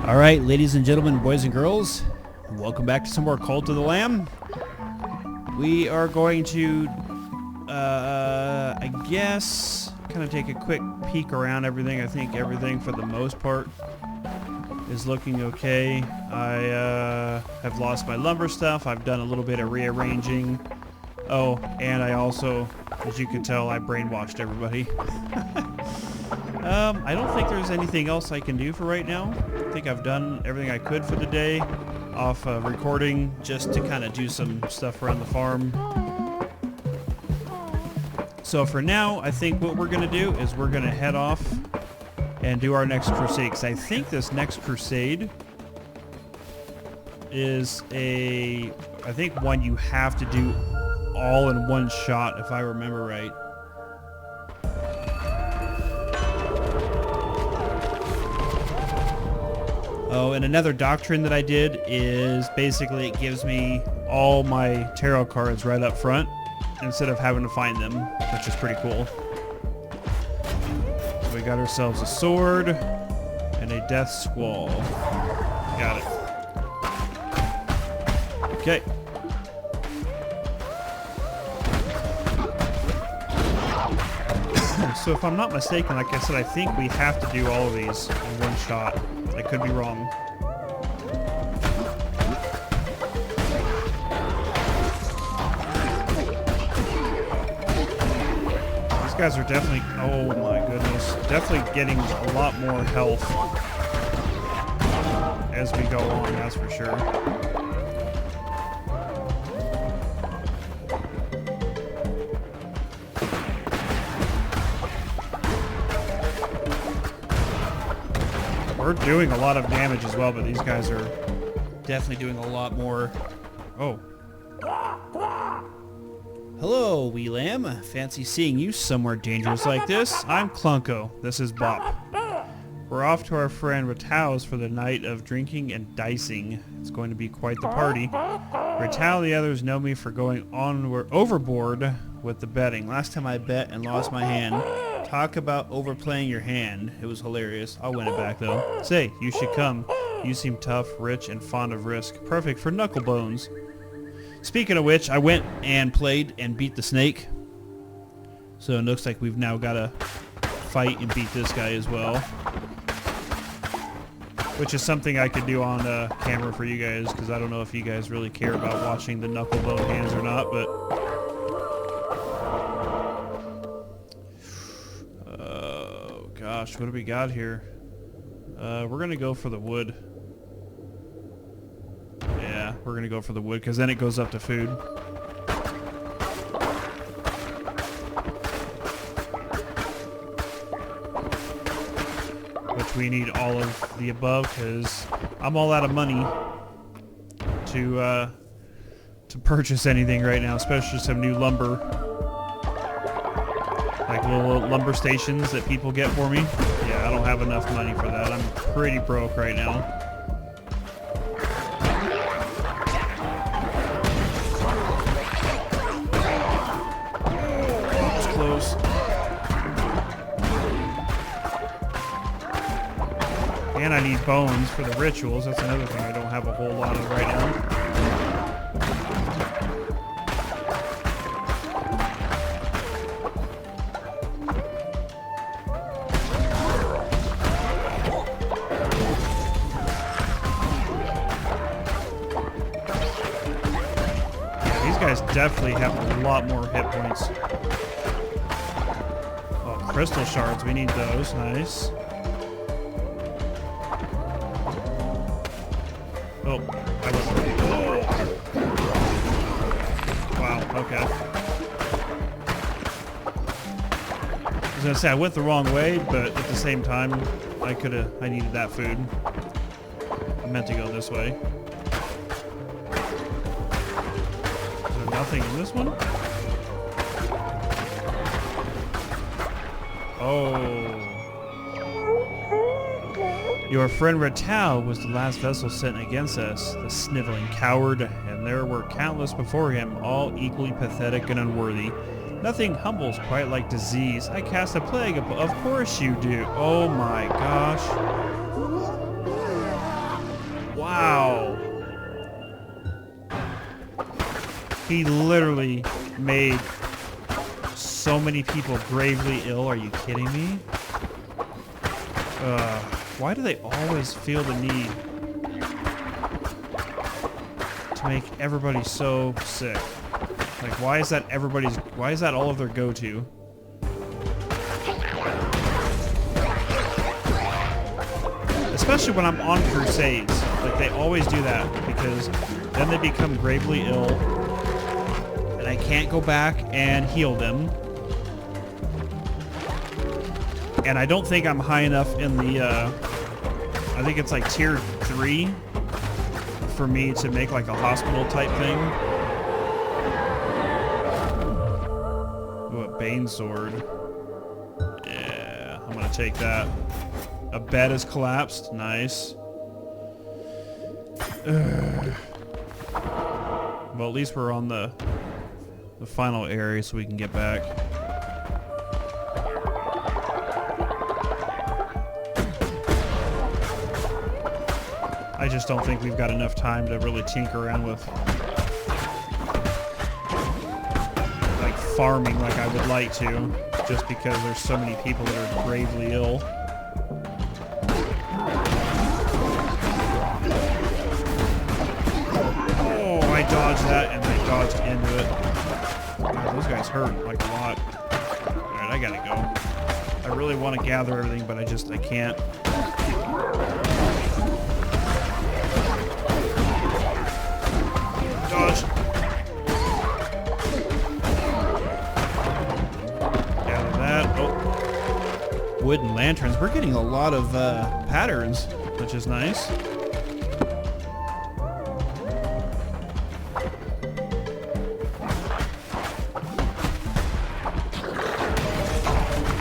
Alright, ladies and gentlemen, boys and girls, welcome back to some more Cult of the Lamb. We are going to, I guess, kind of take a quick peek around everything. I think everything, for the most part, is looking okay. I have lost my lumber stuff. I've done a little bit of rearranging. Oh, and I also, as you can tell, I brainwashed everybody. I don't think there's anything else I can do for right now. I think I've done everything I could for the day off recording, just to kind of do some stuff around the farm. So for now, I think what we're going to do is we're going to head off and do our next crusade. Because I think this next crusade is I think one you have to do all in one shot, if I remember right. Oh, and another doctrine that I did is basically it gives me all my tarot cards right up front instead of having to find them, which is pretty cool. So we got ourselves a sword and a death squall. Got it. Okay. So if I'm not mistaken, like I said, I think we have to do all of these in one shot. I could be wrong. These guys are definitely, oh my goodness, definitely getting a lot more health as we go on, that's for sure. We're doing a lot of damage as well, but these guys are definitely doing a lot more. Oh. Hello, wee lamb. Fancy seeing you somewhere dangerous like this. I'm Clunko. This is Bop. We're off to our friend Ratau's for the night of drinking and dicing. It's going to be quite the party. Ratau and the others know me for going overboard with the betting. Last time I bet and lost my hand. Talk about overplaying your hand. It was hilarious. I'll win it back though. Say, you should come. You seem tough, rich, and fond of risk. Perfect for knuckle bones. Speaking of which, I went and played and beat the snake. So it looks like we've now got to fight and beat this guy as well. Which is something I could do on camera for you guys, because I don't know if you guys really care about watching the knuckle bone hands or not, but... Gosh, what do we got here? We're gonna go for the wood. Yeah, we're gonna go for the wood because then it goes up to food. Which we need all of the above because I'm all out of money to purchase anything right now, especially some new lumber. Like little lumber stations that people get for me. Yeah, I don't have enough money for that. I'm pretty broke right now. That was close. And I need bones for the rituals. That's another thing I don't have a whole lot of right now. Guys definitely have a lot more hit points. Oh, crystal shards, we need those. Nice. Oh, I was... Wow, okay. I was gonna say I went the wrong way, but at the same time, I needed that food. I meant to go this way. Nothing in this one? Oh. Your friend Ratau was the last vessel sent against us, the sniveling coward, and there were countless before him, all equally pathetic and unworthy. Nothing humbles quite like disease. I cast a plague. Of course you do. Oh my gosh. He literally made so many people gravely ill. Are you kidding me? Why do they always feel the need to make everybody so sick? Like, why is that all of their go-to? Especially when I'm on crusades. Like, they always do that because then they become gravely ill and I can't go back and heal them. And I don't think I'm high enough in the, I think it's like tier 3 for me to make like a hospital type thing. Ooh, a Bane sword. Yeah, I'm gonna take that. A bed has collapsed. Nice. Well, at least we're on the final area so we can get back. I just don't think we've got enough time to really tinker around with like farming like I would like to, just because there's so many people that are gravely ill. Oh, I dodged that and I dodged into it. God, those guys hurt like a lot. Alright, I gotta go. I really want to gather everything, but I can't. Dodge. Gather that. Oh. Wooden lanterns. We're getting a lot of patterns, which is nice.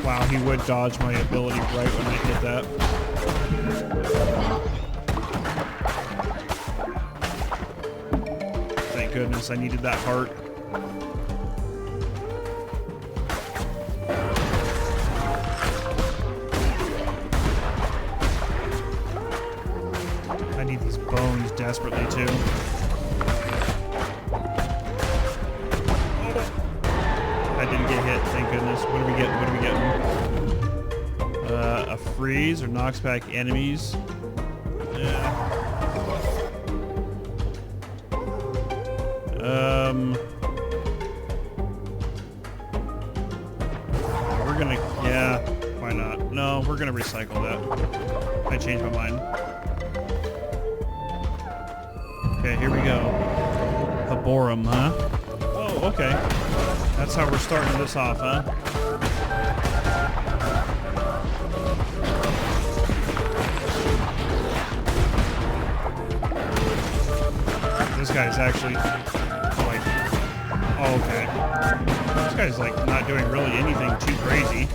Wow, he would dodge my ability right when I did that. Thank goodness I needed that heart. I need these bones desperately too. I didn't get hit, thank goodness. What are we getting? What are we getting? A freeze or knocks back enemies. Yeah. We're gonna, yeah, why not? No, we're gonna recycle that. I changed my mind. Okay, here we go. Haborum, huh? Oh, okay. That's how we're starting this off, huh? This guy's actually, like, oh, okay. This guy's, like, not doing really anything too crazy.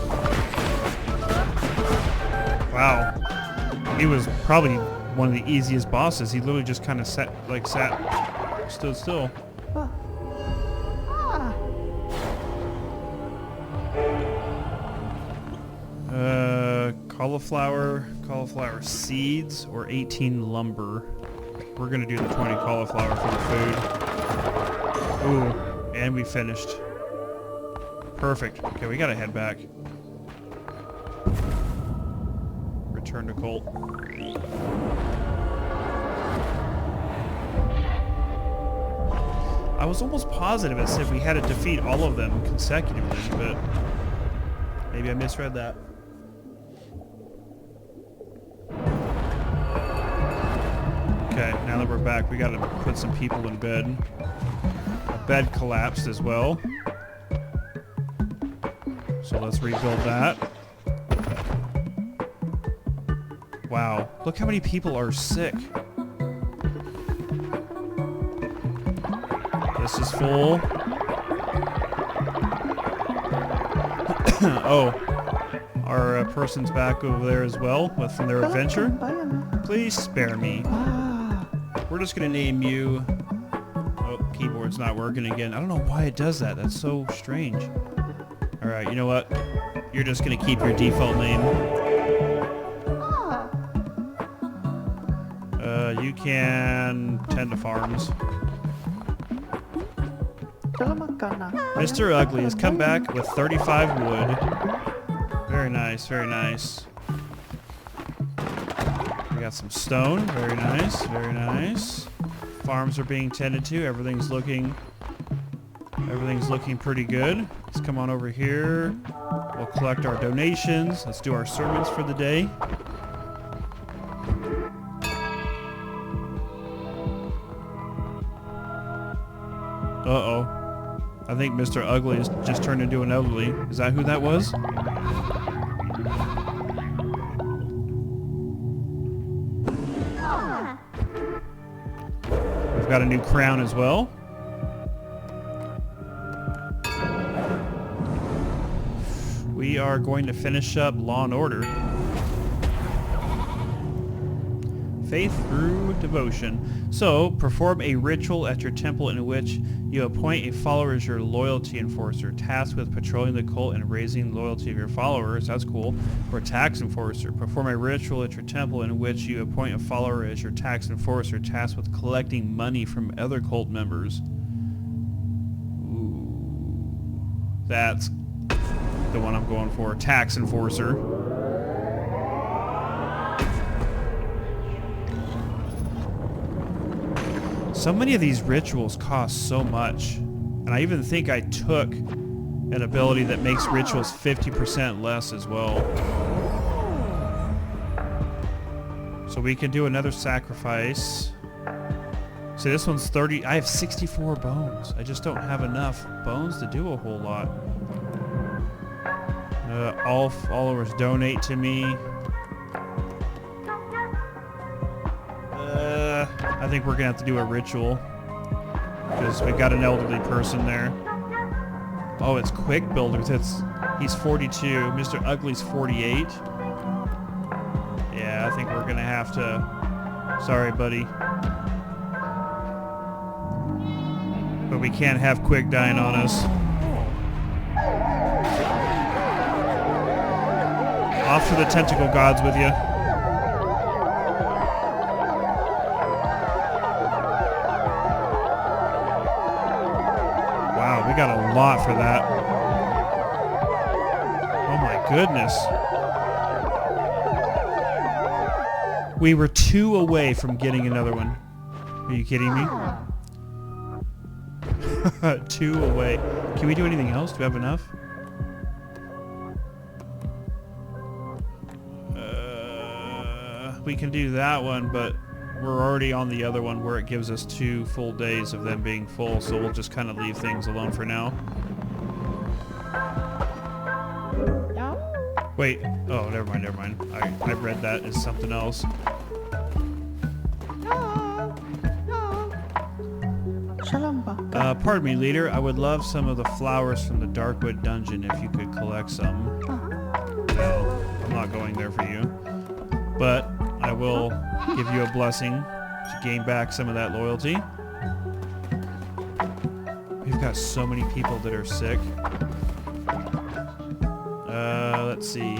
Wow. He was probably one of the easiest bosses. He literally just kind of stood still. Cauliflower seeds, or 18 lumber. We're gonna do the 20 cauliflower for the food. Ooh, and we finished. Perfect. Okay, we gotta head back. Return to Colt. I was almost positive as if we had to defeat all of them consecutively, but maybe I misread that. Okay, now that we're back, we gotta put some people in bed. A bed collapsed as well. So let's rebuild that. Wow, look how many people are sick. This is full. Oh, our person's back over there as well from their adventure. Please spare me. We're just gonna name you. Oh, keyboard's not working again. I don't know why it does that. That's so strange. All right, you know what? You're just gonna keep your default name. You can tend to farms. Mr. Ugly has come back with 35 wood. Very nice, very nice. We got some stone. Very nice, very nice. Farms are being tended to. Everything's looking pretty good. Let's come on over here. We'll collect our donations. Let's do our sermons for the day. Uh-oh. I think Mr. Ugly has just turned into an ugly. Is that who that was? We've got a new crown as well. We are going to finish up Law and Order. Faith through devotion. So, perform a ritual at your temple in which you appoint a follower as your loyalty enforcer, tasked with patrolling the cult and raising loyalty of your followers. That's cool. Or tax enforcer. Perform a ritual at your temple in which you appoint a follower as your tax enforcer, tasked with collecting money from other cult members. Ooh, that's the one I'm going for. Tax enforcer. So many of these rituals cost so much. And I even think I took an ability that makes rituals 50% less as well. So we can do another sacrifice. See, this one's 30. I have 64 bones. I just don't have enough bones to do a whole lot. All followers donate to me. I think we're gonna have to do a ritual because we got an elderly person there. Oh, it's quick builders. He's 42. Mr. Ugly's 48. Yeah, I think we're gonna have to. Sorry, buddy, but we can't have quick dying on us. Off to the tentacle gods with you. Wow, we got a lot for that. Oh my goodness. We were 2 away from getting another one. Are you kidding me? 2 away. Can we do anything else? Do we have enough? We can do that one, but we're already on the other one where it gives us 2 full days of them being full, so we'll just kind of leave things alone for now. Wait, oh, never mind. I read that as something else. Pardon me, leader. I would love some of the flowers from the Darkwood dungeon if you could collect some. No, I'm not going there for you. But I will give you a blessing to gain back some of that loyalty. We've got so many people that are sick. Let's see.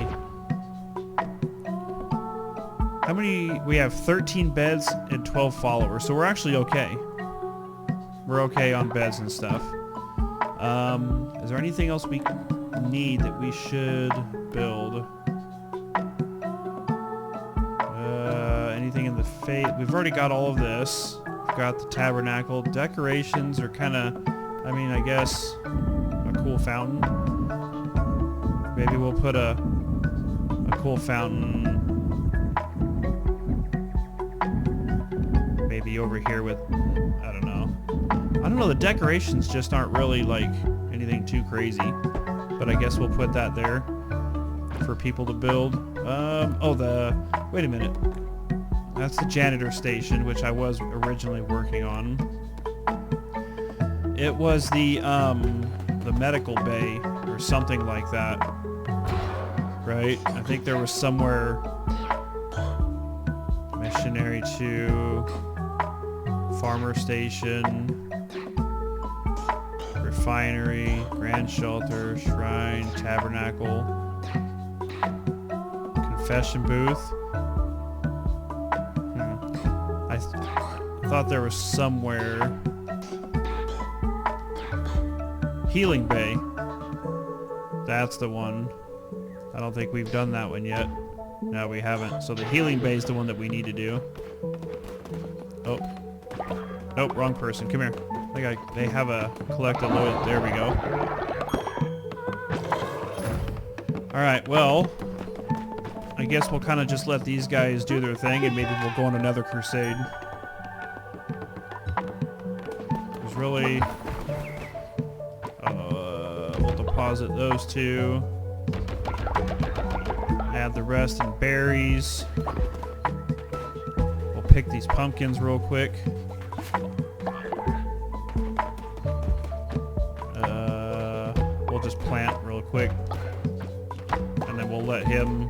How many? We have 13 beds and 12 followers, so we're actually okay. We're okay on beds and stuff. Is there anything else we need that we should build? Anything in the faith? We've already got all of this. We've got the tabernacle. Decorations are kind of, I mean, I guess a cool fountain. Maybe we'll put a cool fountain maybe over here with, I don't know, the decorations just aren't really like anything too crazy, but I guess we'll put that there for people to build. Wait a minute. That's the janitor station, which I was originally working on. It was the medical bay or something like that, right? I think there was somewhere missionary to farmer station, refinery, grand shelter, shrine, tabernacle, confession booth. I thought there was somewhere Healing Bay. That's the one. I don't think we've done that one yet. No, we haven't. So the Healing Bay is the one that we need to do. Oh. Nope, wrong person. Come here. They have a collect a load. There we go. Alright, well, I guess we'll kind of just let these guys do their thing and maybe we'll go on another crusade. There's really... we'll deposit those two. Add the rest in berries. We'll pick these pumpkins real quick. We'll just plant real quick. And then we'll let him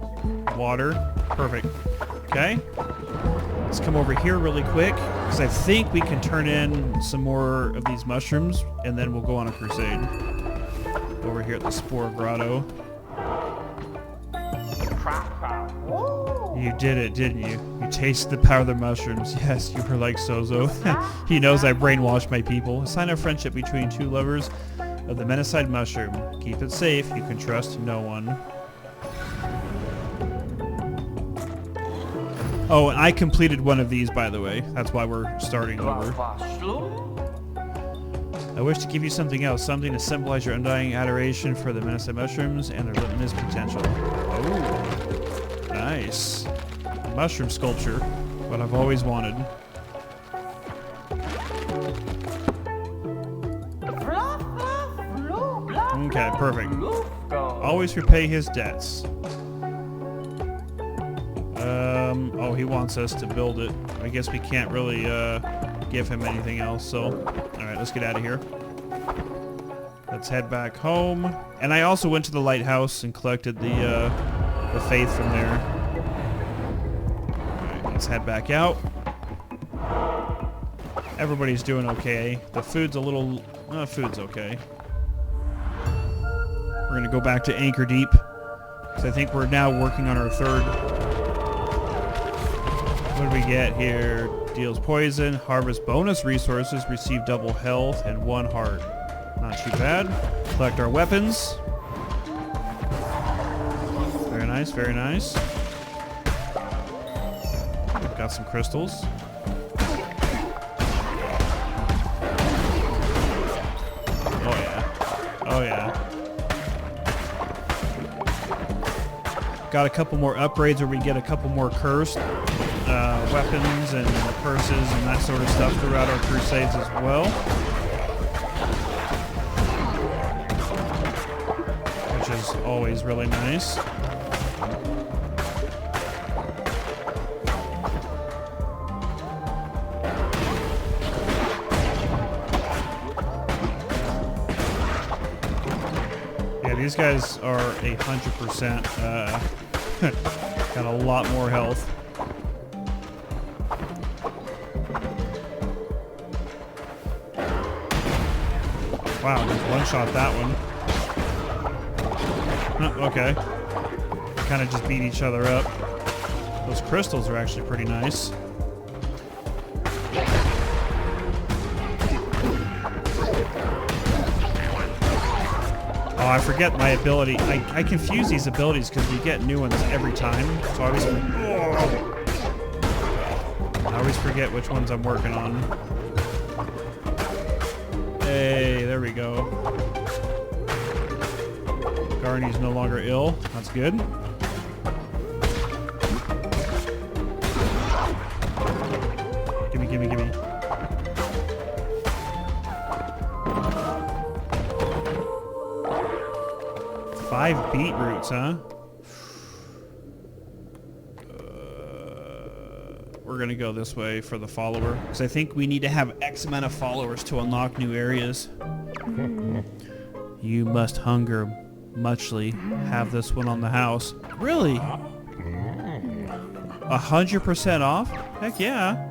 water. Perfect. Okay. Let's come over here really quick, because I think we can turn in some more of these mushrooms, and then we'll go on a crusade. Over here at the Spore Grotto. You did it, didn't you? You tasted the power of the mushrooms. Yes, you were like Sozo. He knows I brainwashed my people. A sign of friendship between two lovers of the Menacide mushroom. Keep it safe. You can trust no one. Oh, and I completed one of these, by the way. That's why we're starting over. I wish to give you something else. Something to symbolize your undying adoration for the Menacide mushrooms and their limitless potential. Oh, nice. Mushroom sculpture. What I've always wanted. Okay, perfect. Always repay his debts. Oh, he wants us to build it. I guess we can't really give him anything else, so... Alright, let's get out of here. Let's head back home. And I also went to the lighthouse and collected the faith from there. Alright, let's head back out. Everybody's doing okay. The food's a little... food's okay. We're gonna go back to Anchor Deep, because I think we're now working on our third... What do we get here? Deals poison, harvest bonus resources, receive double health, and 1 heart. Not too bad. Collect our weapons. Very nice, very nice. We've got some crystals. Oh yeah. Oh yeah. Got a couple more upgrades where we get a couple more cursed weapons and curses and that sort of stuff throughout our crusades as well. Which is always really nice. Yeah, these guys are 100% got a lot more health. Wow, just one-shot that one. Okay. Kind of just beat each other up. Those crystals are actually pretty nice. Oh, I forget my ability. I confuse these abilities because we get new ones every time. So I always forget which ones I'm working on. Hey, there we go. Garny's no longer ill. That's good. Gimme, gimme, gimme. Five beetroots, huh? We're gonna go this way for the follower, because I think we need to have X amount of followers to unlock new areas. You must hunger muchly. Have this one on the house. Really? 100% off? Heck yeah.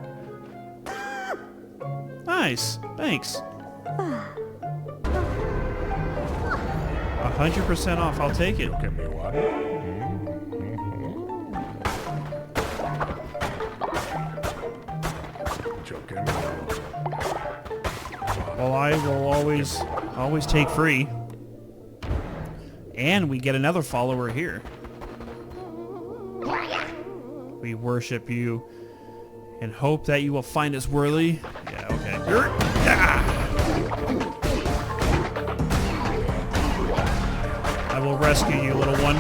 Nice. Thanks. 100% off. I'll take it. Well, I will always Always take free. And we get another follower here. We worship you and hope that you will find us worthy. Yeah, okay. I will rescue you, little one.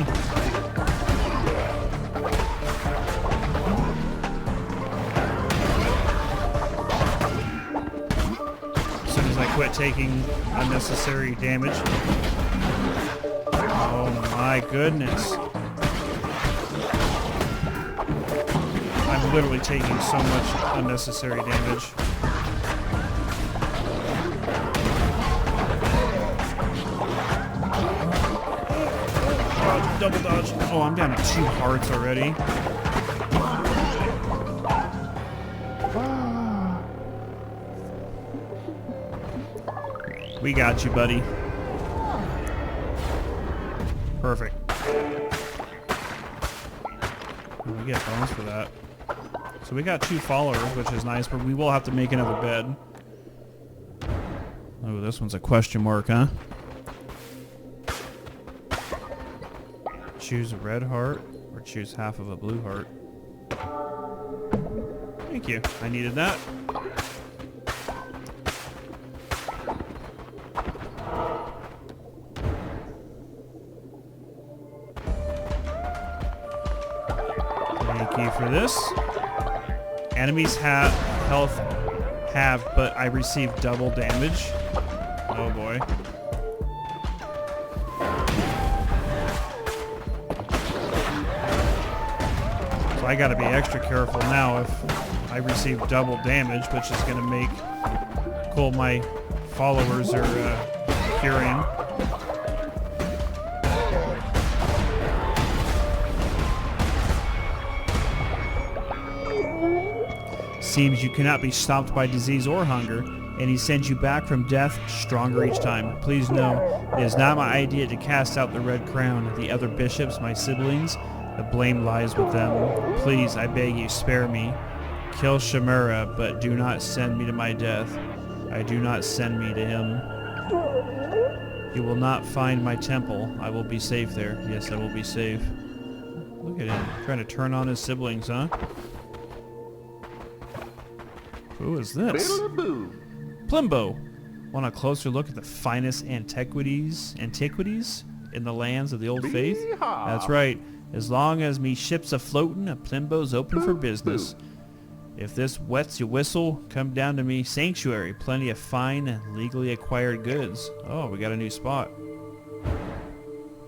As soon as I quit taking unnecessary damage. Oh my goodness. I'm literally taking so much unnecessary damage. Dodge, double dodge. Oh, I'm down to 2 hearts already. We got you, buddy. Perfect. We get bonus for that. So we got 2 followers, which is nice, but we will have to make another bed. Oh, this one's a question mark, huh? Choose a red heart, or choose half of a blue heart. Thank you. I needed that. Thank you for this. Enemies have health but I receive double damage. Oh boy. So I gotta be extra careful now if I receive double damage, which is gonna make cool my followers are curing. Seems you cannot be stopped by disease or hunger, and he sends you back from death stronger each time. Please know, it is not my idea to cast out the red crown. The other bishops, my siblings, the blame lies with them. Please, I beg you, spare me. Kill Shamura, but do not send me to my death. I do not send me to him. You will not find my temple. I will be safe there. Yes, I will be safe. Look at him, trying to turn on his siblings, huh? Who is this? Plimbo. Want a closer look at the finest antiquities in the lands of the old faith? That's right. As long as me ship's a-floatin', a Plimbo's open for business. If this wets your whistle, come down to me sanctuary. Plenty of fine and legally acquired goods. Oh, we got a new spot.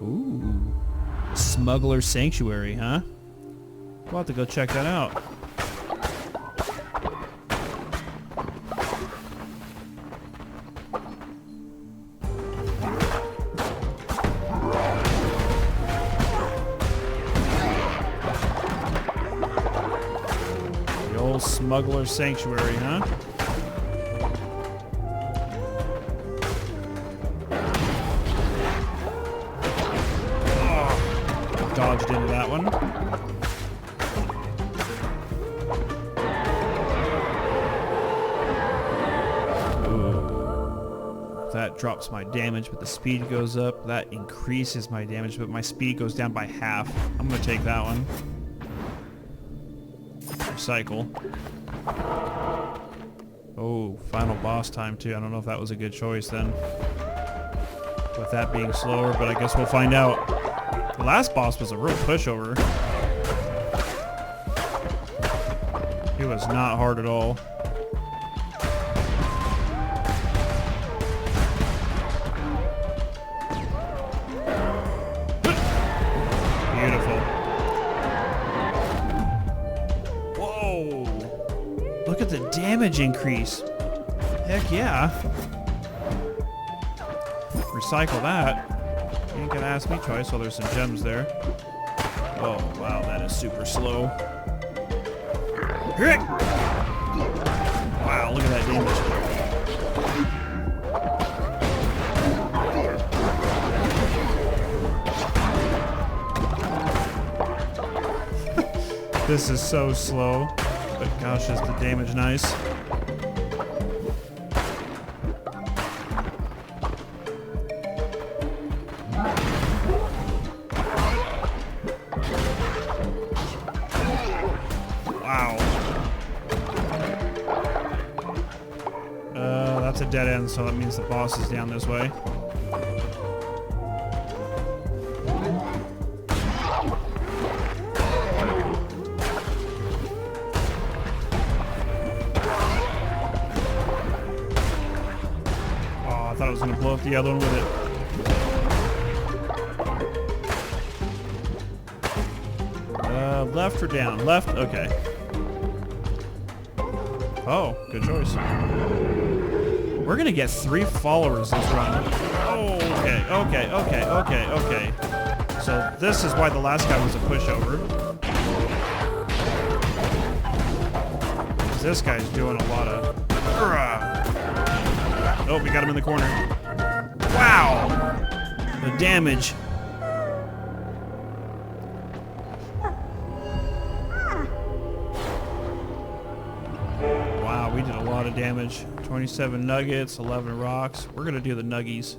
Ooh. Smuggler Sanctuary, huh? We'll have to go check that out. Smuggler Sanctuary, huh? Oh, dodged into that one. Ooh. That drops my damage, but the speed goes up. That increases my damage, but my speed goes down by half. I'm gonna take that one. Recycle. Oh, final boss time too. I don't know if that was a good choice then. With that being slower, but I guess we'll find out. The last boss was a real pushover. He was not hard at all. Beautiful. Whoa! Look at the damage increase. Heck yeah. Recycle that. You ain't gonna ask me twice. Oh, there's some gems there. Oh, wow, that is super slow. Wow, look at that damage. This is so slow, but gosh, is the damage nice. that's a dead end, so that means the boss is down this way. Oh, I thought I was going to blow up the other one with it. Left or down? Left? Okay. Oh, good choice. We're gonna get 3 followers this run. Oh, okay. So this is why the last guy was a pushover. This guy's doing a lot of... Oh, we got him in the corner. Wow! The damage. Wow, we did a lot of damage. 27 nuggets, 11 rocks. We're gonna do the nuggies.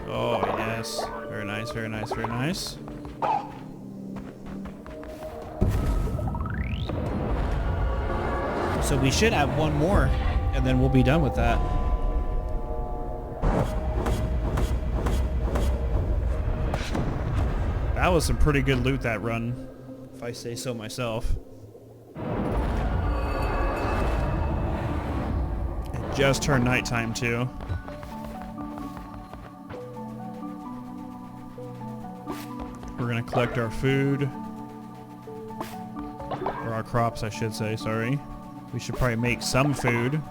Oh, yes. Very nice, very nice, very nice. So we should have one more, and then we'll be done with that. That was some pretty good loot, that run, if I say so myself. It just turned nighttime too. We're gonna collect our food. Or our crops, I should say, sorry. We should probably make some food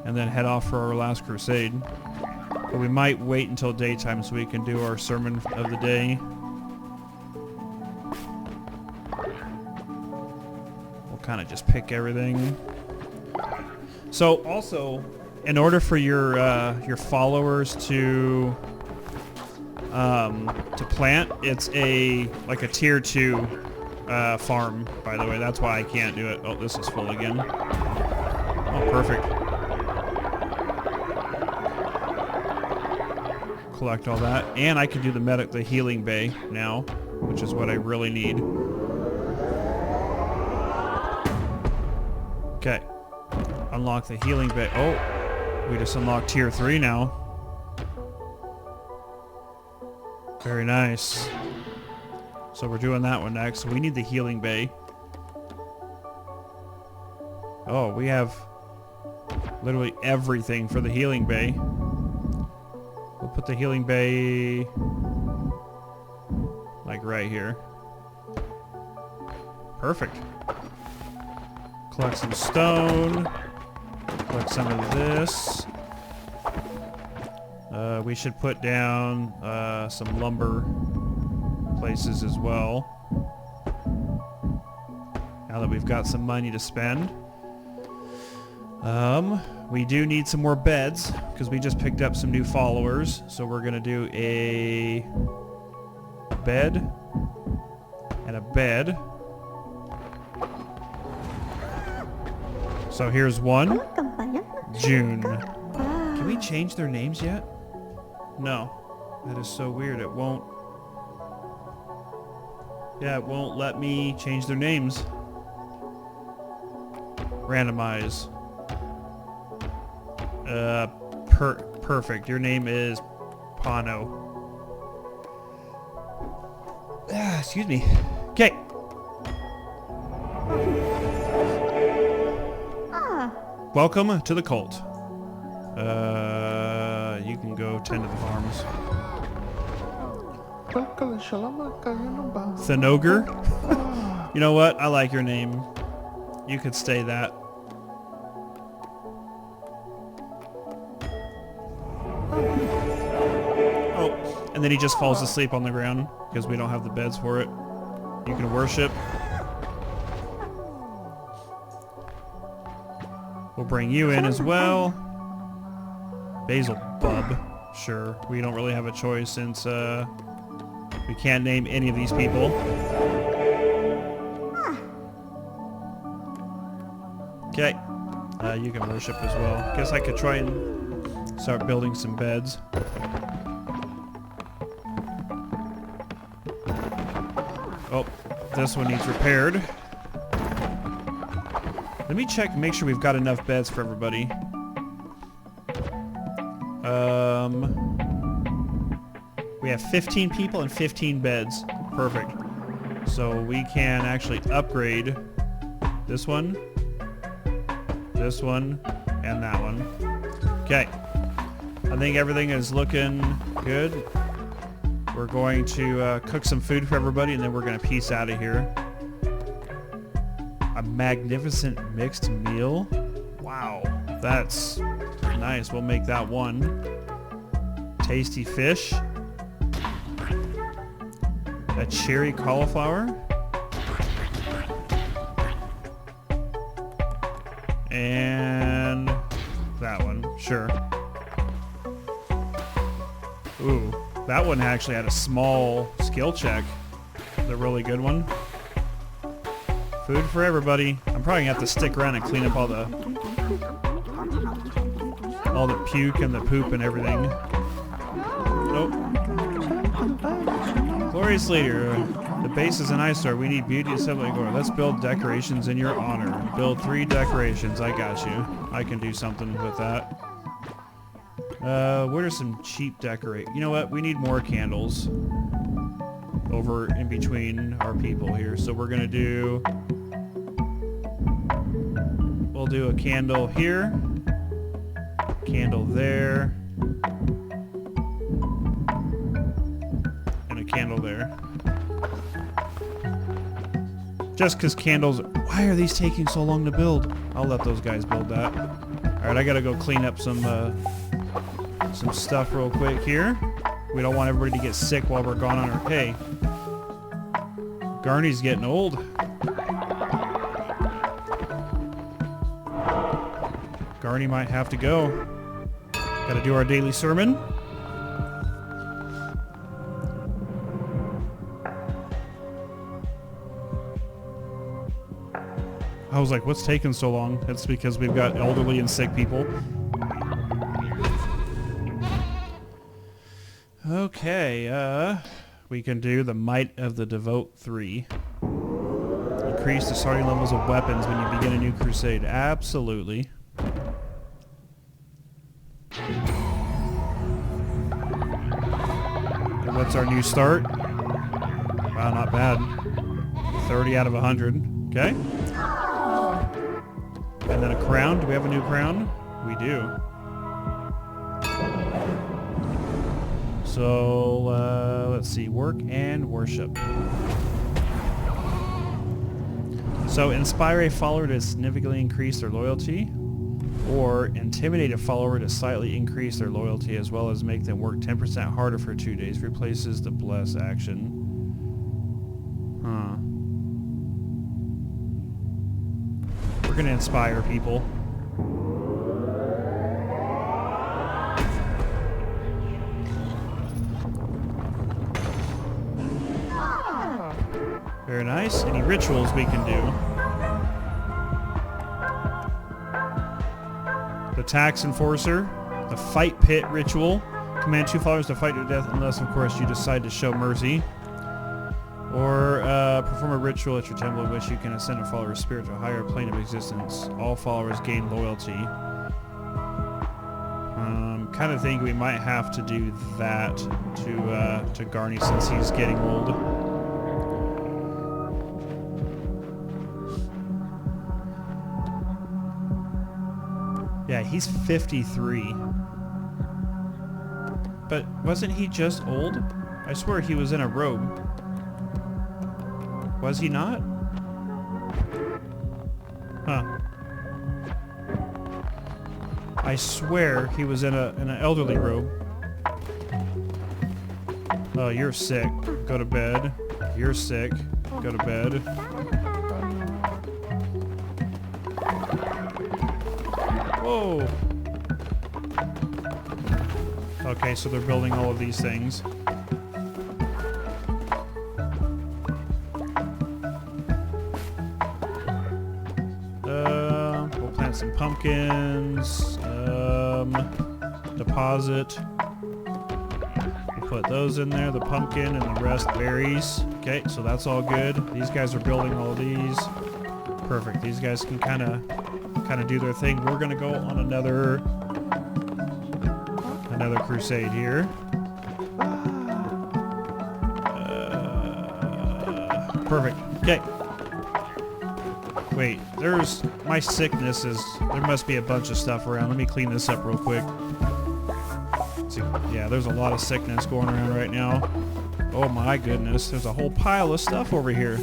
and then head off for our last crusade. But we might wait until daytime so we can do our sermon of the day. We'll kind of just pick everything. So also, in order for your followers to plant, it's like a tier 2 farm, by the way. That's why I can't do it. Oh, this is full again. Oh, perfect. Collect all that. And I can do the healing bay now, which is what I really need. Okay. Unlock the healing bay. Oh, we just unlocked tier 3 now. Very nice. So we're doing that one next. So we need the healing bay. Oh, we have literally everything for the healing bay. We'll put the healing bay like right here. Perfect. Collect some stone. Collect some of this. We should put down some lumber places as well. Now that we've got some money to spend. We do need some more beds because we just picked up some new followers. So we're gonna do a bed and a bed. So here's one. June. Can we change their names yet? No. That is so weird. It won't. Yeah, it won't let me change their names. Randomize. Perfect. Your name is Pano. Excuse me. Okay. Welcome to the cult. You can go tend to the farms. Thanoger? You know what? I like your name. You could stay that. Oh, and then he just falls asleep on the ground because we don't have the beds for it. You can worship. We'll bring you in as well. Basil Bub. Sure. We don't really have a choice since we can't name any of these people. Okay. You can worship as well. Guess I could try and start building some beds. Oh, this one needs repaired. Let me check and make sure we've got enough beds for everybody. We have 15 people and 15 beds. Perfect. So we can actually upgrade this one, and that one. Okay. I think everything is looking good. We're going to cook some food for everybody, and then we're going to peace out of here. A magnificent mixed meal. Wow. That's nice. We'll make that one. Tasty fish. A cherry cauliflower. And that one. Sure. Ooh. That one actually had a small skill check. The really good one. Food for everybody. I'm probably gonna have to stick around and clean up all the puke and the poop and everything. Nope. Glorious leader, the base is an eyesore. We need beauty assembly glory. Let's build decorations in your honor. Build 3 decorations. I got you. I can do something with that. What are some cheap decorate? You know what? We need more candles over in between our people here. So we're gonna do. We'll do a candle here, candle there, and a candle there. Just because candles... Why are these taking so long to build? I'll let those guys build that. Alright, I gotta go clean up some stuff real quick here. We don't want everybody to get sick while we're gone on our... Hey, Garney's getting old. Garney might have to go. Gotta do our daily sermon. I was like, what's taking so long? It's because we've got elderly and sick people. Okay, we can do the Might of the Devote 3. Increase the starting levels of weapons when you begin a new crusade. Absolutely. And what's our new start? Wow, not bad. 30 out of 100. Okay. And then a crown. Do we have a new crown? We do. So, let's see. Work and worship. So, inspire a follower to significantly increase their loyalty, or intimidate a follower to slightly increase their loyalty, as well as make them work 10% harder for 2 days. Replaces the bless action. Huh. We're going to inspire people. Very nice. Any rituals we can do? The tax enforcer, the fight pit ritual. Command 2 followers to fight to death unless, of course, you decide to show mercy. Or perform a ritual at your temple in which you can ascend a follower's spirit to a higher plane of existence. All followers gain loyalty. Kind of think we might have to do that to Garney since he's getting old. Yeah, he's 53. But wasn't he just old? I swear he was in a robe. Was he not? Huh. I swear he was in an elderly robe. Oh, you're sick. Go to bed. You're sick. Go to bed. Whoa! Okay, so they're building all of these things. We'll plant some pumpkins. Deposit. We'll put those in there, the pumpkin and the rest berries. Okay, so that's all good. These guys are building all of these. Perfect. These guys can kind of do their thing. We're gonna go on another crusade here. Perfect. Okay. Wait, there's my sickness is. There must be a bunch of stuff around. Let me clean this up real quick. See, yeah, there's a lot of sickness going around right now. Oh my goodness, there's a whole pile of stuff over here.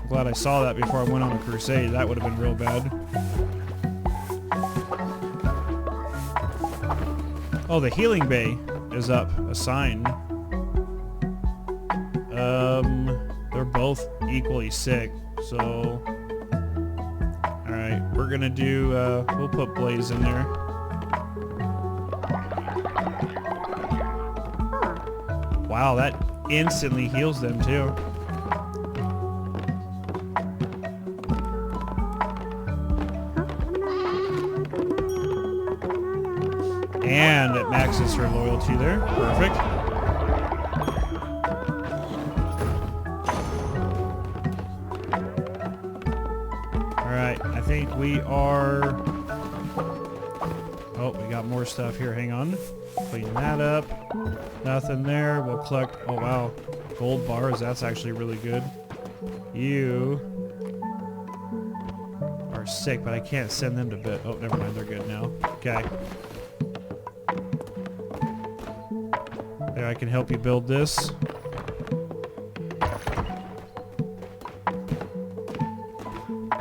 Glad I saw that before I went on a crusade. That would have been real bad. Oh, the healing bay is up. A sign. They're both equally sick. So, alright, we're gonna do, we'll put Blaze in there. Wow, that instantly heals them too. And it maxes her loyalty there. Perfect. Alright, I think we are... Oh, we got more stuff here. Hang on. Clean that up. Nothing there. We'll collect... Oh, wow. Gold bars. That's actually really good. You are sick, but I can't send them to bed. Oh, never mind. They're good now. Okay. There, I can help you build this.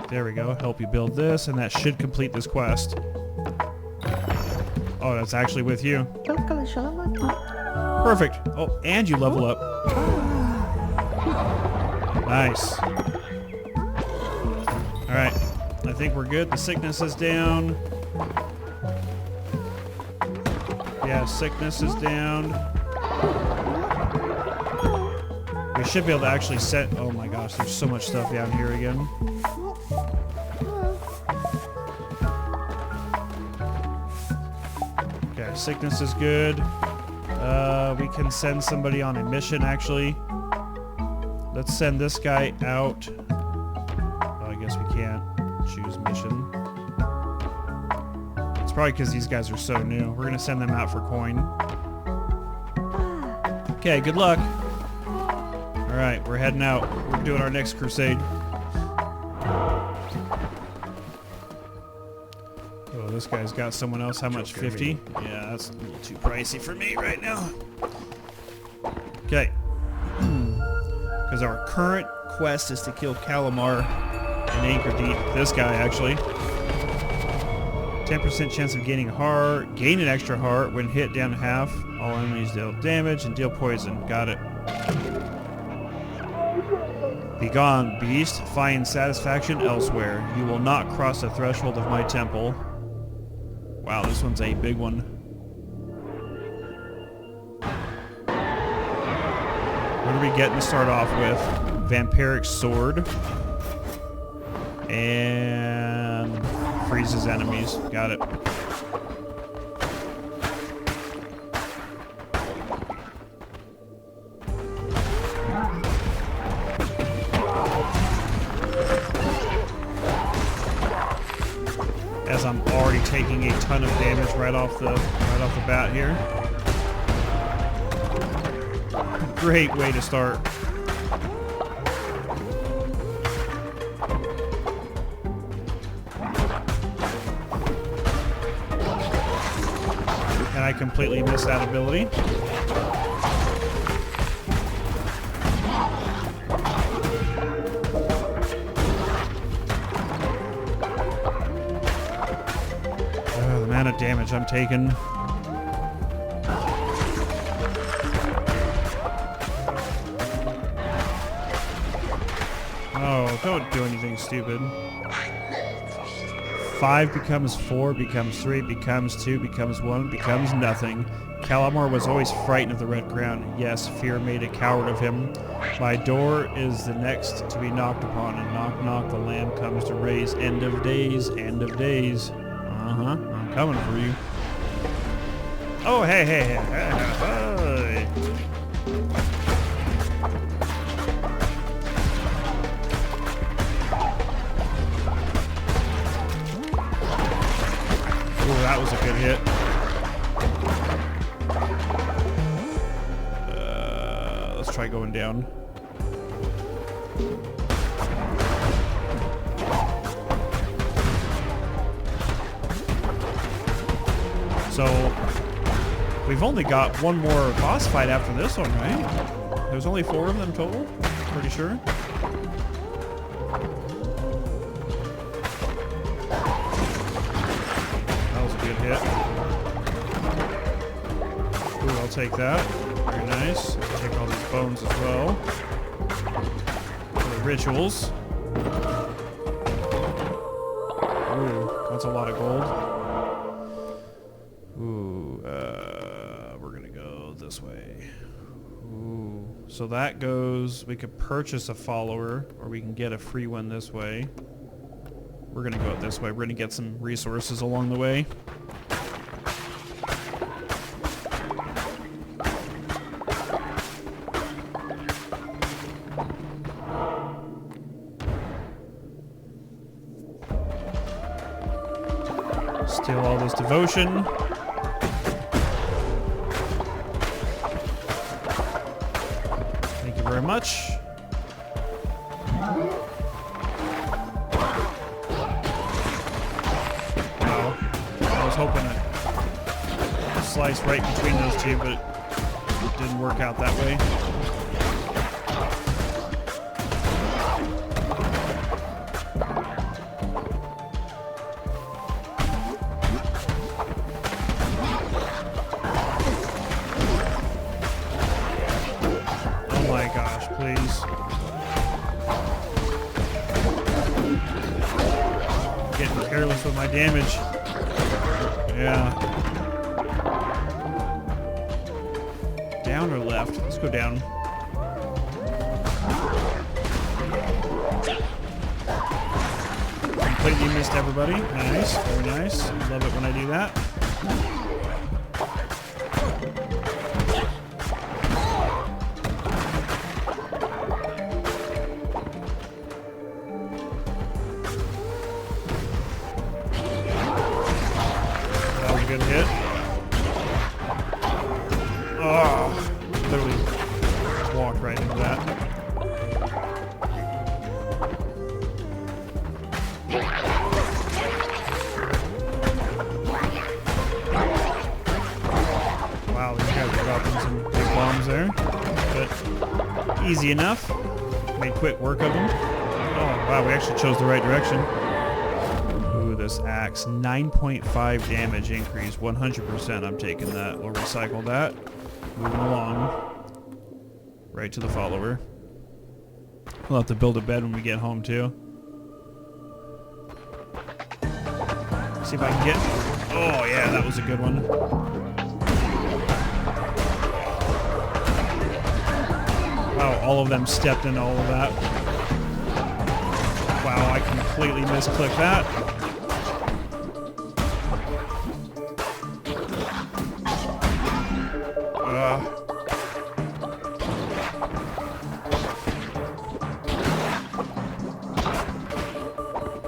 There we go. Help you build this, and that should complete this quest. Oh, that's actually with you. Perfect. Oh, and you level up. Nice. Alright. I think we're good. The sickness is down. Yeah, sickness is down. We should be able to actually set... Oh my gosh, there's so much stuff down here again. Okay, sickness is good. We can send somebody on a mission, actually. Let's send this guy out. Oh, I guess we can't choose mission. It's probably because these guys are so new. We're going to send them out for coin. Okay, good luck. Alright, we're heading out. We're doing our next crusade. Oh, this guy's got someone else. How much? 50? Yeah, that's a little too pricey for me right now. Okay. Because our current quest is to kill Calamar and Anchor Deep. This guy, actually. 10% chance of gaining heart. Gain an extra heart when hit down half. All enemies deal damage and deal poison. Got it. Begone, beast. Find satisfaction elsewhere. You will not cross the threshold of my temple. Wow, this one's a big one. What are we getting to start off with? Vampiric Sword. And freezes enemies. Got it. As I'm already taking a ton of damage right off the bat here. Great way to start. And I completely missed that ability. The amount of damage I'm taking. Oh, don't do anything stupid. 5 becomes 4, becomes 3, becomes 2, becomes 1, becomes nothing. Calamar was always frightened of the red crown. Yes, fear made a coward of him. My door is the next to be knocked upon, and knock, knock, the lamb comes to raise. End of days, end of days. I'm coming for you. Oh, hey, hey, hey, hey, hey. that was a good hit. Let's try going down. So, we've only got one more boss fight after this one, right? There's only 4 of them total, pretty sure. That was a good hit. Ooh, I'll take that. Very nice. I'll take all these bones as well. For the rituals. Ooh, that's a lot of gold. Ooh, we're gonna go this way. Ooh, so that goes, we could purchase a follower, or we can get a free one this way. We're gonna go this way. We're gonna get some resources along the way. Steal all this devotion. Very much. Wow. I was hoping to slice right between those two, but it didn't work out that way. Please. Getting careless with my damage. Yeah. Down or left? Let's go down. Completely missed everybody. Nice. Very nice. Love it when I do that. Good hit. Oh, literally walked right into that. Wow, these guys are dropping some big bombs there. But easy enough. Made quick work of them. Oh, wow, we actually chose the right direction. This axe, 9.5 damage increase, 100%. I'm taking that. We'll recycle that. Moving along. Right to the follower. We'll have to build a bed when we get home too. See if I can get... Oh yeah, that was a good one. Wow, all of them stepped into all of that. Wow, I completely misclicked that.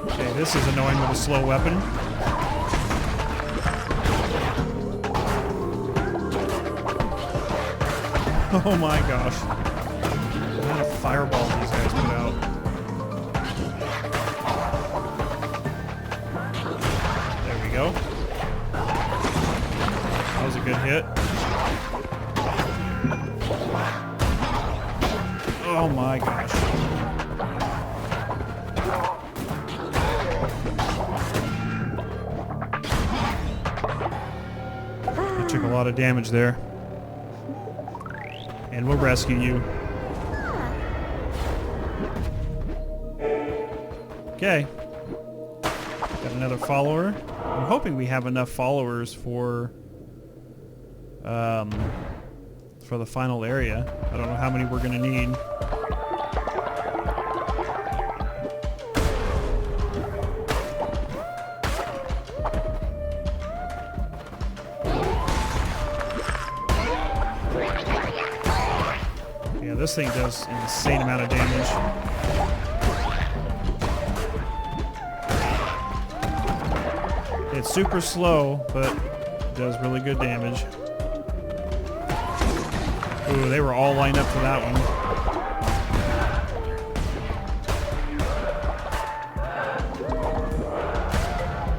Okay, this is annoying with a slow weapon. Oh my gosh. What kind of fireball these guys put out. There we go. That was a good hit. Oh my gosh. You took a lot of damage there. And we'll rescue you. Okay. Got another follower. I'm hoping we have enough followers for the final area. I don't know how many we're gonna need. Yeah, this thing does an insane amount of damage. It's super slow, but it does really good damage. Ooh, they were all lined up for that one.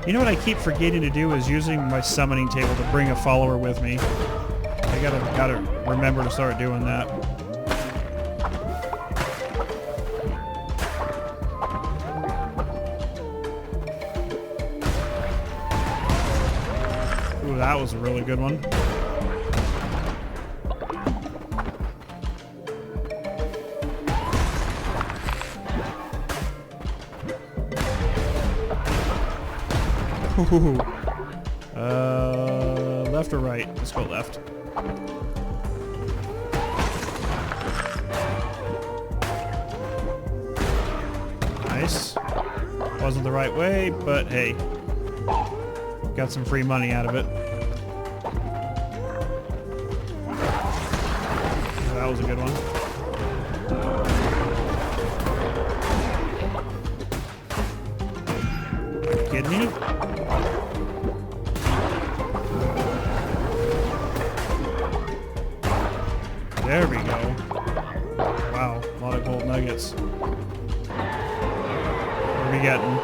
You know what I keep forgetting to do is using my summoning table to bring a follower with me. I gotta remember to start doing that. Ooh, that was a really good one. Ooh. Left or right? Let's go left. Nice. Wasn't the right way, but hey. Got some free money out of it. That was a good one. Are you kidding me? There we go. Wow, a lot of gold nuggets. What are we getting?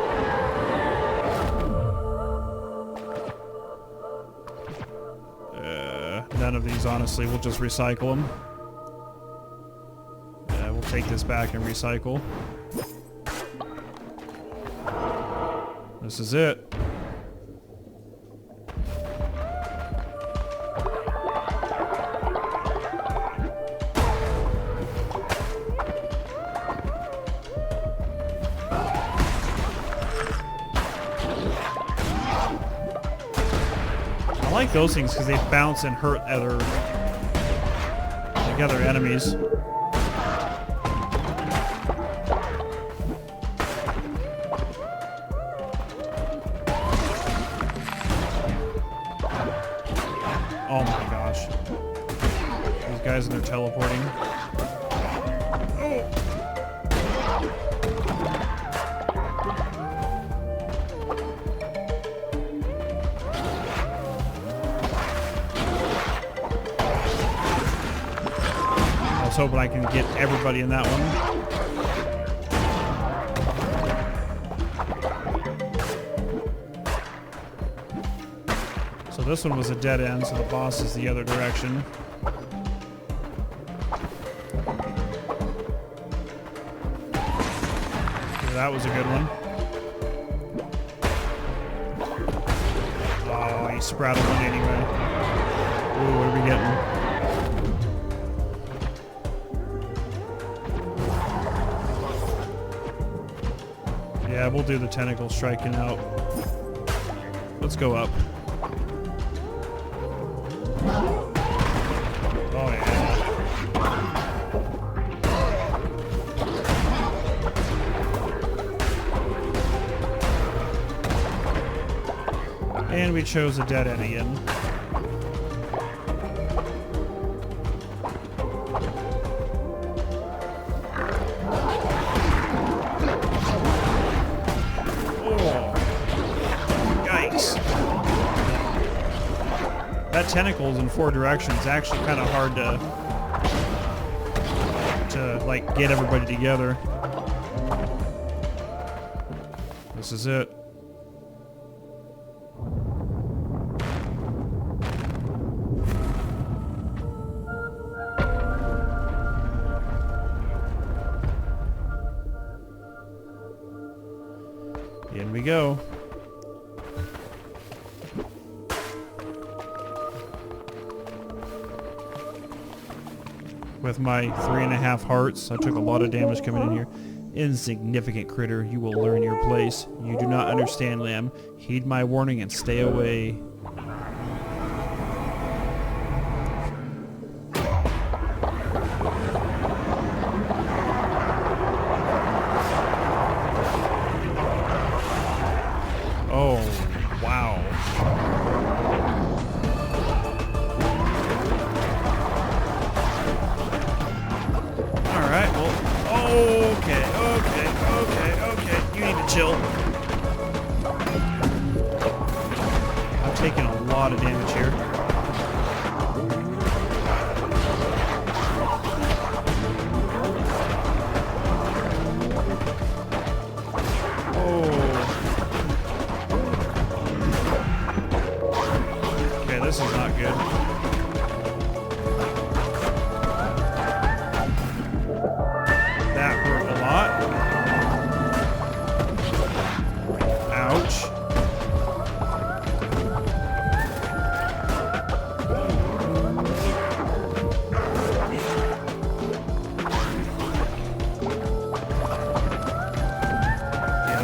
None of these, honestly. We'll just recycle them. We'll take this back and recycle. This is it. I like those things because they bounce and hurt other enemies. Oh my gosh. These guys and they're teleporting. Oh. I was hoping I can get everybody in that one. So this one was a dead end, so the boss is the other direction. Yeah, that was a good one. Oh, he sprouted one anyway. Ooh, what are we getting? Yeah, we'll do the tentacle striking out. Let's go up. Oh yeah. And we chose a dead end again. That tentacle's in 4 directions. It's actually kind of hard to like get everybody together. This is it. In we go. With my 3.5 hearts, I took a lot of damage coming in here. Insignificant critter, you will learn your place. You do not understand, lamb. Heed my warning and stay away. Oh, wow. Alright, well, okay. You need to chill.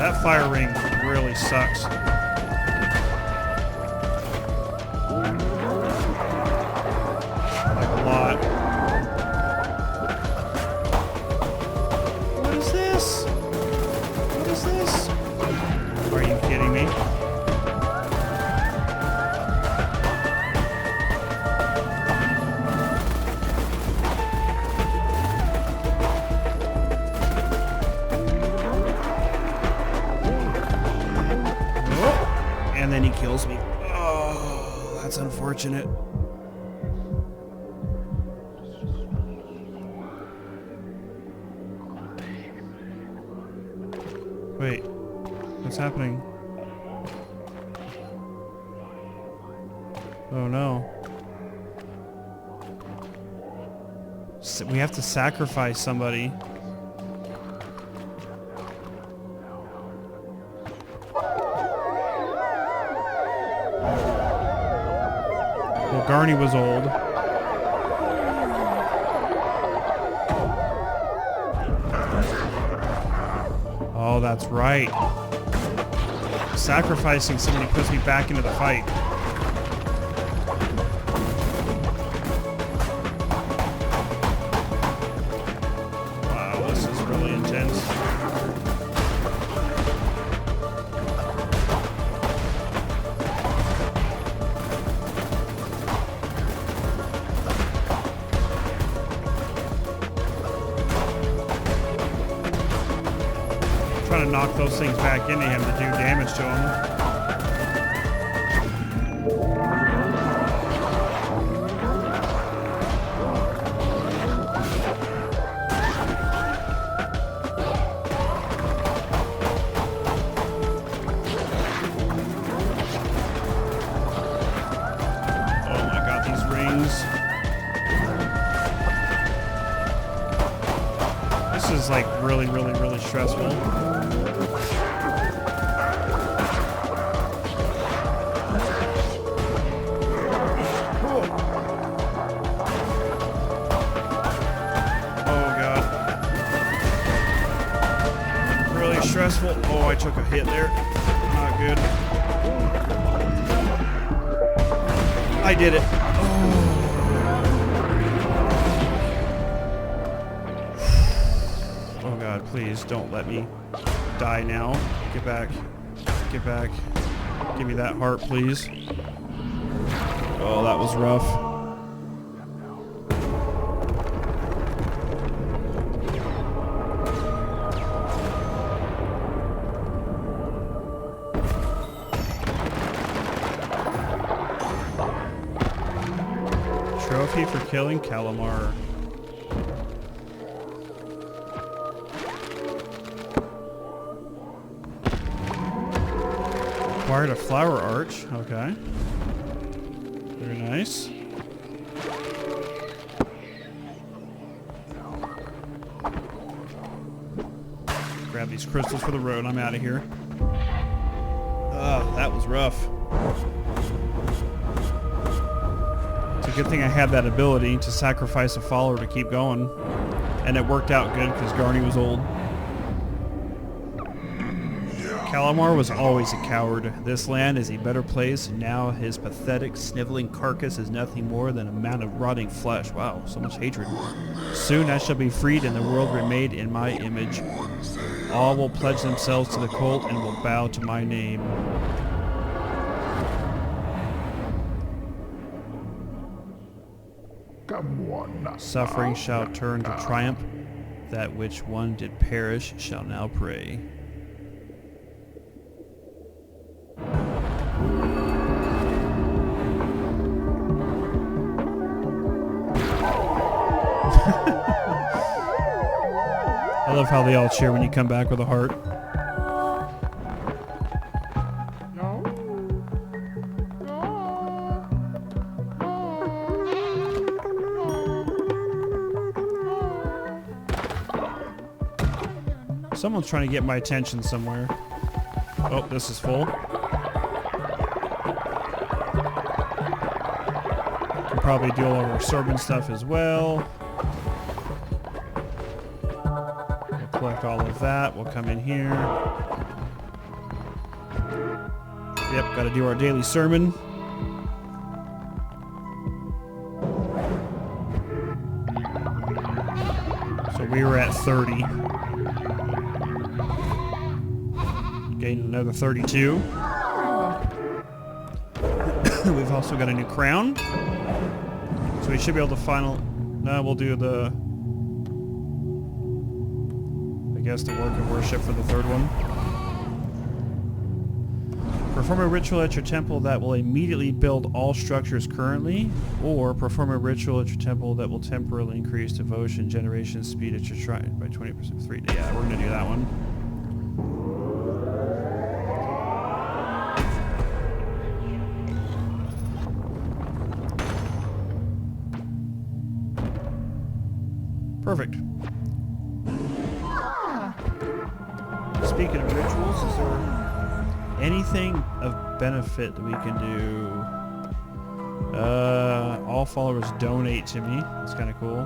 That fire ring really sucks. Like a lot. What is this? What is this? Are you kidding me? And then he kills me. Oh, that's unfortunate. Wait, what's happening? Oh no. We have to sacrifice somebody. Well, Garny was old. Oh, that's right. Sacrificing somebody puts me back into the fight. Wow, this is really intense. Trying to knock those things back into him to do damage to him. Oh my god, these rings. This is like really, really, really stressful. Stressful. Oh, I took a hit there. Not good. I did it. Oh god, please don't let me die now. Get back. Get back. Give me that heart, please. Oh, that was rough. Trophy for killing Calamar. Acquired a flower arch. Okay. Very nice. Grab these crystals for the road. I'm out of here. That was rough. Good thing I had that ability to sacrifice a follower to keep going. And it worked out good because Garny was old. Calamar was always a coward. This land is a better place. Now his pathetic, sniveling carcass is nothing more than a mound of rotting flesh. Wow, so much hatred. Soon I shall be freed and the world remade in my image. All will pledge themselves to the cult and will bow to my name. Suffering shall turn to triumph. That which one did perish shall now pray. I love how they all cheer when you come back with a heart. Someone's trying to get my attention somewhere. Oh, this is full. Can probably do all of our sorbent stuff as well. We'll collect all of that. We'll come in here. Yep, gotta do our daily sermon. So we were at 30. Gained another 32. We've also got a new crown. So we should be able to final... No, we'll do the... I guess the work of worship for the third one. Perform a ritual at your temple that will immediately build all structures currently, or perform a ritual at your temple that will temporarily increase devotion generation speed at your shrine by 20%. 3. Yeah, we're gonna do that one. Perfect. Speaking of rituals, is there anything of benefit that we can do? All followers donate to me. That's kind of cool.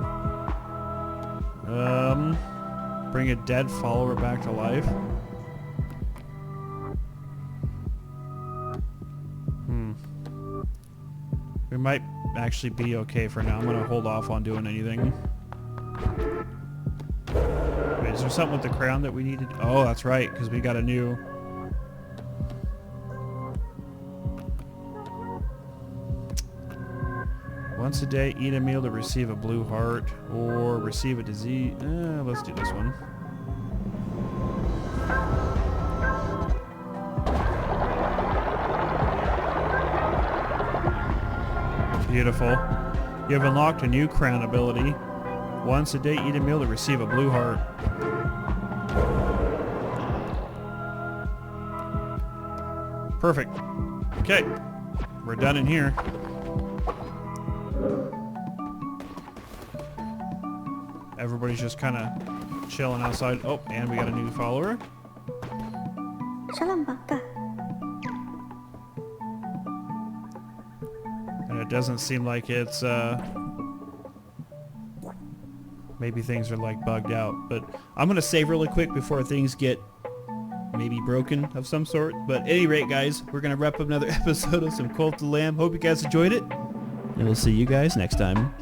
Bring a dead follower back to life. We might actually be okay for now. I'm gonna hold off on doing anything. Wait, is there something with the crown that we needed? Oh, that's right, because we got a new... Once a day, eat a meal to receive a blue heart, or receive a disease... let's do this one. Beautiful. You have unlocked a new crown ability. Once a day, eat a meal to receive a blue heart. Perfect. Okay. We're done in here. Everybody's just kind of chilling outside. Oh, and we got a new follower. And it doesn't seem like it's, maybe things are like bugged out. But I'm going to save really quick before things get maybe broken of some sort. But at any rate, guys, we're going to wrap up another episode of some Cult of the Lamb. Hope you guys enjoyed it. And we'll see you guys next time.